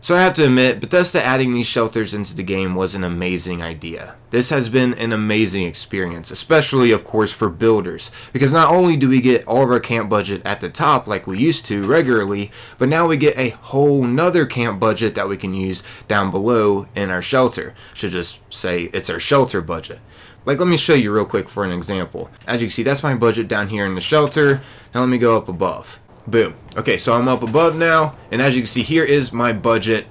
So I have to admit, Bethesda adding these shelters into the game was an amazing idea. This has been an amazing experience, especially of course for builders, because not only do we get all of our camp budget at the top like we used to regularly, but now we get a whole nother camp budget that we can use down below in our shelter. Should just say it's our shelter budget. Like, let me show you real quick for an example. As you can see, that's my budget down here in the shelter. Now let me go up above. Boom. Okay, so I'm up above now, and as you can see, here is my budget,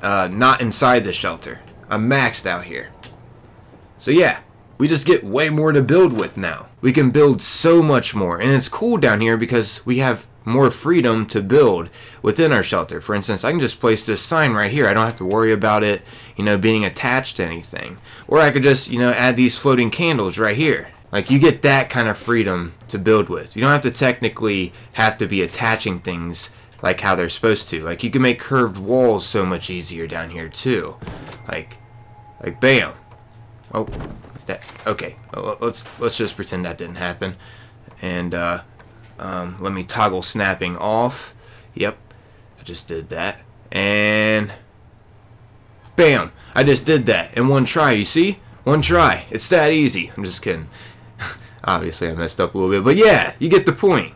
not inside the shelter. I'm maxed out here. So yeah, we just get way more to build with now. We can build so much more, and it's cool down here because we have more freedom to build within our shelter. For instance, I can just place this sign right here. I don't have to worry about it, being attached to anything. Or I could just, add these floating candles right here. Like, you get that kind of freedom to build with. You don't have to technically have to be attaching things like how they're supposed to. Like, you can make curved walls so much easier down here too. Like bam. Oh, that, okay. Let's just pretend that didn't happen. And let me toggle snapping off. Yep, I just did that. And bam, I just did that in one try. You see? One try. It's that easy. I'm just kidding. Obviously, I messed up a little bit, but yeah, you get the point.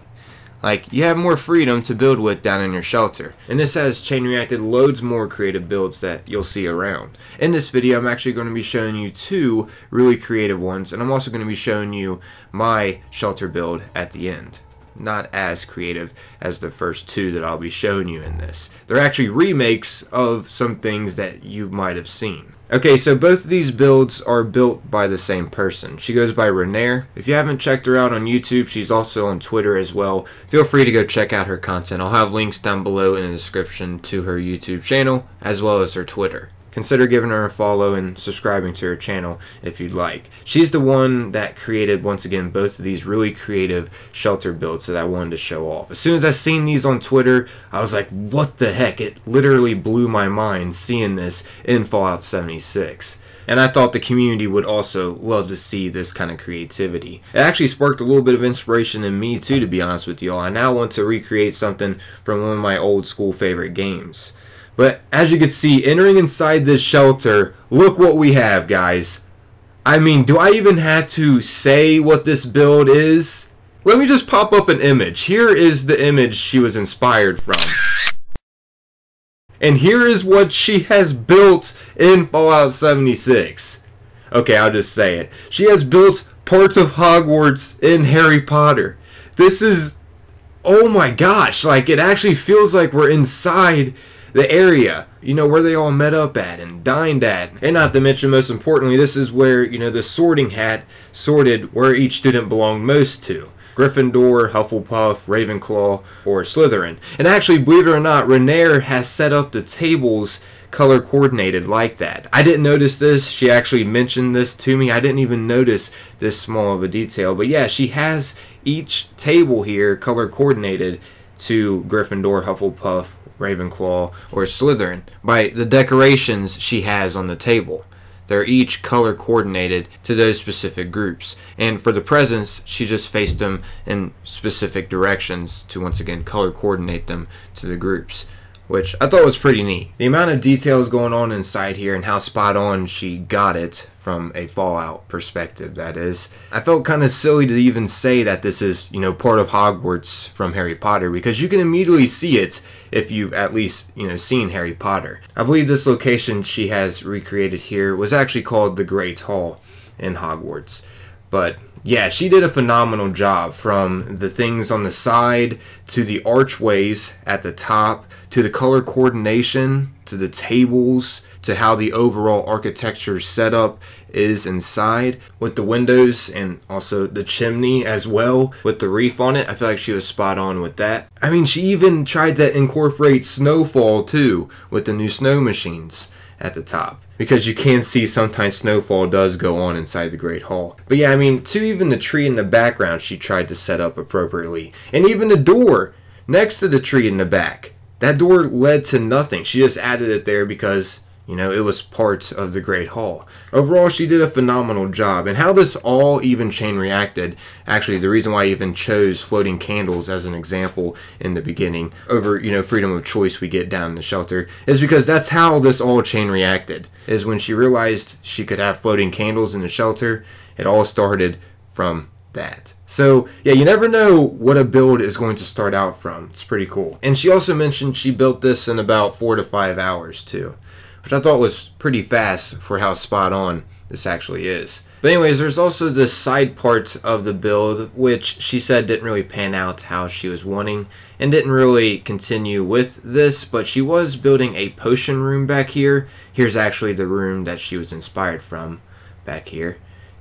Like, you have more freedom to build with down in your shelter. And this has chain reacted loads more creative builds that you'll see around. In this video, I'm actually going to be showing you 2 really creative ones, and I'm also going to be showing you my shelter build at the end. Not as creative as the first 2 that I'll be showing you in this. They're actually remakes of some things that you might have seen. Okay, so both of these builds are built by the same person. She goes by Rinaire. If you haven't checked her out on YouTube, she's also on Twitter as well. Feel free to go check out her content. I'll have links down below in the description to her YouTube channel as well as her Twitter. Consider giving her a follow and subscribing to her channel if you'd like. She's the one that created, once again, both of these really creative shelter builds that I wanted to show off. As soon as I seen these on Twitter, I was like, what the heck? It literally blew my mind seeing this in Fallout 76. And I thought the community would also love to see this kind of creativity. It actually sparked a little bit of inspiration in me too, to be honest with y'all. I now want to recreate something from one of my old school favorite games. But as you can see, entering inside this shelter, look what we have, guys. I mean, do I even have to say what this build is? Let me just pop up an image. Here is the image she was inspired from. And here is what she has built in Fallout 76. Okay, I'll just say it. She has built parts of Hogwarts in Harry Potter. This is... oh my gosh, like, it actually feels like we're inside the area, where they all met up at and dined at. And not to mention, most importantly, this is where, the sorting hat sorted where each student belonged most to. Gryffindor, Hufflepuff, Ravenclaw, or Slytherin. And actually, believe it or not, Rinaire has set up the tables color coordinated like that. I didn't notice this. She actually mentioned this to me. I didn't even notice this small of a detail. But yeah, she has each table here color coordinated to Gryffindor, Hufflepuff, Ravenclaw, or Slytherin by the decorations she has on the table. They're each color coordinated to those specific groups. And for the presents, she just faced them in specific directions to once again color coordinate them to the groups, which I thought was pretty neat. The amount of details going on inside here and how spot on she got it from a Fallout perspective, that is. I felt kind of silly to even say that this is, part of Hogwarts from Harry Potter, because you can immediately see it if you've at least, seen Harry Potter. I believe this location she has recreated here was actually called the Great Hall in Hogwarts. But yeah, she did a phenomenal job, from the things on the side to the archways at the top to the color coordination to the tables to how the overall architecture setup is inside with the windows and also the chimney as well with the reef on it. I feel like she was spot on with that. I mean, she even tried to incorporate snowfall too with the new snow machines at the top, because you can see sometimes snowfall does go on inside the Great Hall. But yeah, I mean, to even the tree in the background she tried to set up appropriately. And even the door next to the tree in the back. That door led to nothing. She just added it there because, You know, it was part of the Great Hall. Overall, she did a phenomenal job. And how this all even chain reacted, actually, the reason why I even chose floating candles as an example in the beginning over, you know, freedom of choice we get down in the shelter, is because that's how this all chain reacted. Is when she realized she could have floating candles in the shelter, it all started from that. So yeah, you never know what a build is going to start out from. It's pretty cool. And she also mentioned she built this in about 4 to 5 hours too, which I thought was pretty fast for how spot on this actually is. But anyways, there's also this side part of the build which she said didn't really pan out how she was wanting and didn't really continue with this, but she was building a potion room back here. Here's actually the room that she was inspired from back here.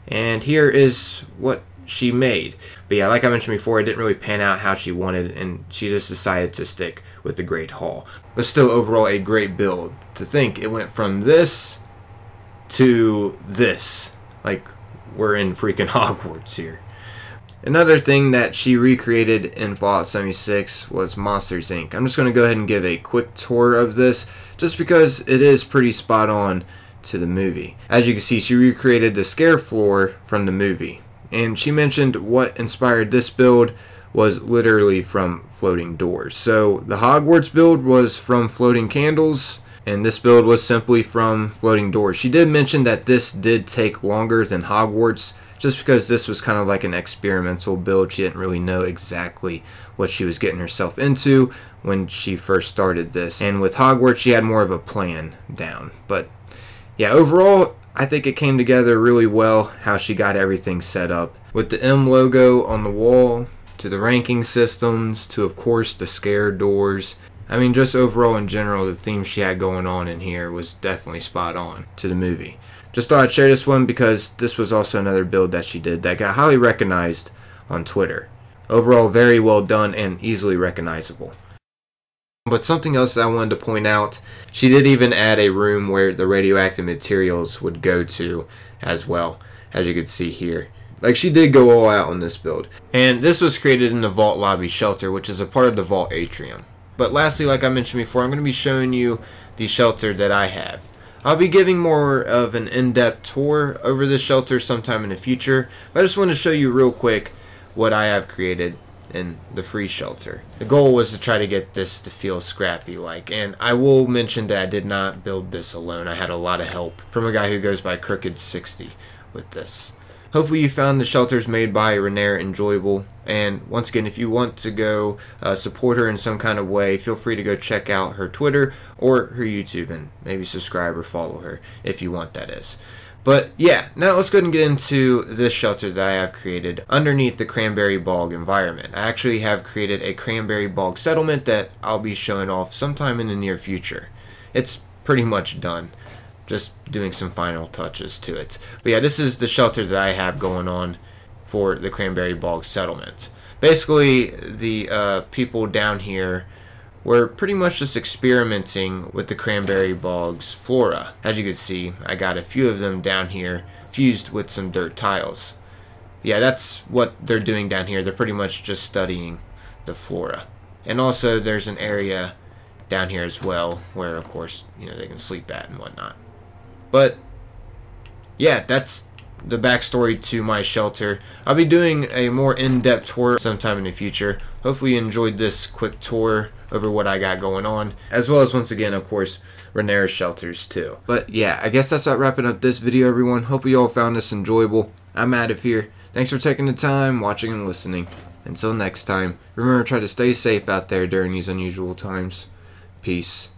And here is what she made. But yeah, like I mentioned before, it didn't really pan out how she wanted, and she just decided to stick with the Great Hall. But still, overall, a great build. To think it went from this to this. Like, we're in freaking Hogwarts here. Another thing that she recreated in Fallout 76 was Monsters Inc. I'm just going to go ahead and give a quick tour of this, just because it is pretty spot on to the movie. As you can see, she recreated the scare floor from the movie. And she mentioned what inspired this build was literally from floating doors. So the Hogwarts build was from floating candles, and this build was simply from floating doors. She did mention that this did take longer than Hogwarts, just because this was kind of like an experimental build. She didn't really know exactly what she was getting herself into when she first started this. And with Hogwarts, she had more of a plan down. But yeah, overall, I think it came together really well how she got everything set up. With the M logo on the wall, to the ranking systems, to of course the scare doors. I mean, just overall in general, the theme she had going on in here was definitely spot on to the movie. Just thought I'd share this one because this was also another build that she did that got highly recognized on Twitter. Overall, very well done and easily recognizable. But something else that I wanted to point out, she did even add a room where the radioactive materials would go to as well, as you can see here. Like, she did go all out on this build. And this was created in the Vault Lobby Shelter, which is a part of the Vault Atrium. But lastly, like I mentioned before, I'm going to be showing you the shelter that I have. I'll be giving more of an in-depth tour over this shelter sometime in the future, but I just want to show you real quick what I have created in the free shelter. The goal was to try to get this to feel scrappy like, and I will mention that I did not build this alone. I had a lot of help from a guy who goes by Crooked60 with this. Hopefully you found the shelters made by Rinaire enjoyable, and once again, if you want to go support her in some kind of way, feel free to go check out her Twitter or her YouTube and maybe subscribe or follow her if you want, that is. But yeah, now let's go ahead and get into this shelter that I have created underneath the Cranberry Bog environment. I actually have created a Cranberry Bog settlement that I'll be showing off sometime in the near future. It's pretty much done. Just doing some final touches to it. But yeah, this is the shelter that I have going on for the Cranberry Bog settlement. Basically, the people down here were pretty much just experimenting with the Cranberry Bog's flora. As you can see, I got a few of them down here fused with some dirt tiles. Yeah, that's what they're doing down here. They're pretty much just studying the flora. And also there's an area down here as well where, of course, you know, they can sleep at and whatnot. But yeah, that's the backstory to my shelter. I'll be doing a more in-depth tour sometime in the future. Hopefully you enjoyed this quick tour over what I got going on, as well as, once again, of course, Rinaire's shelters too. But yeah, I guess that's about wrapping up this video, everyone. Hope you all found this enjoyable. I'm out of here. Thanks for taking the time, watching and listening. Until next time, remember, try to stay safe out there during these unusual times. Peace.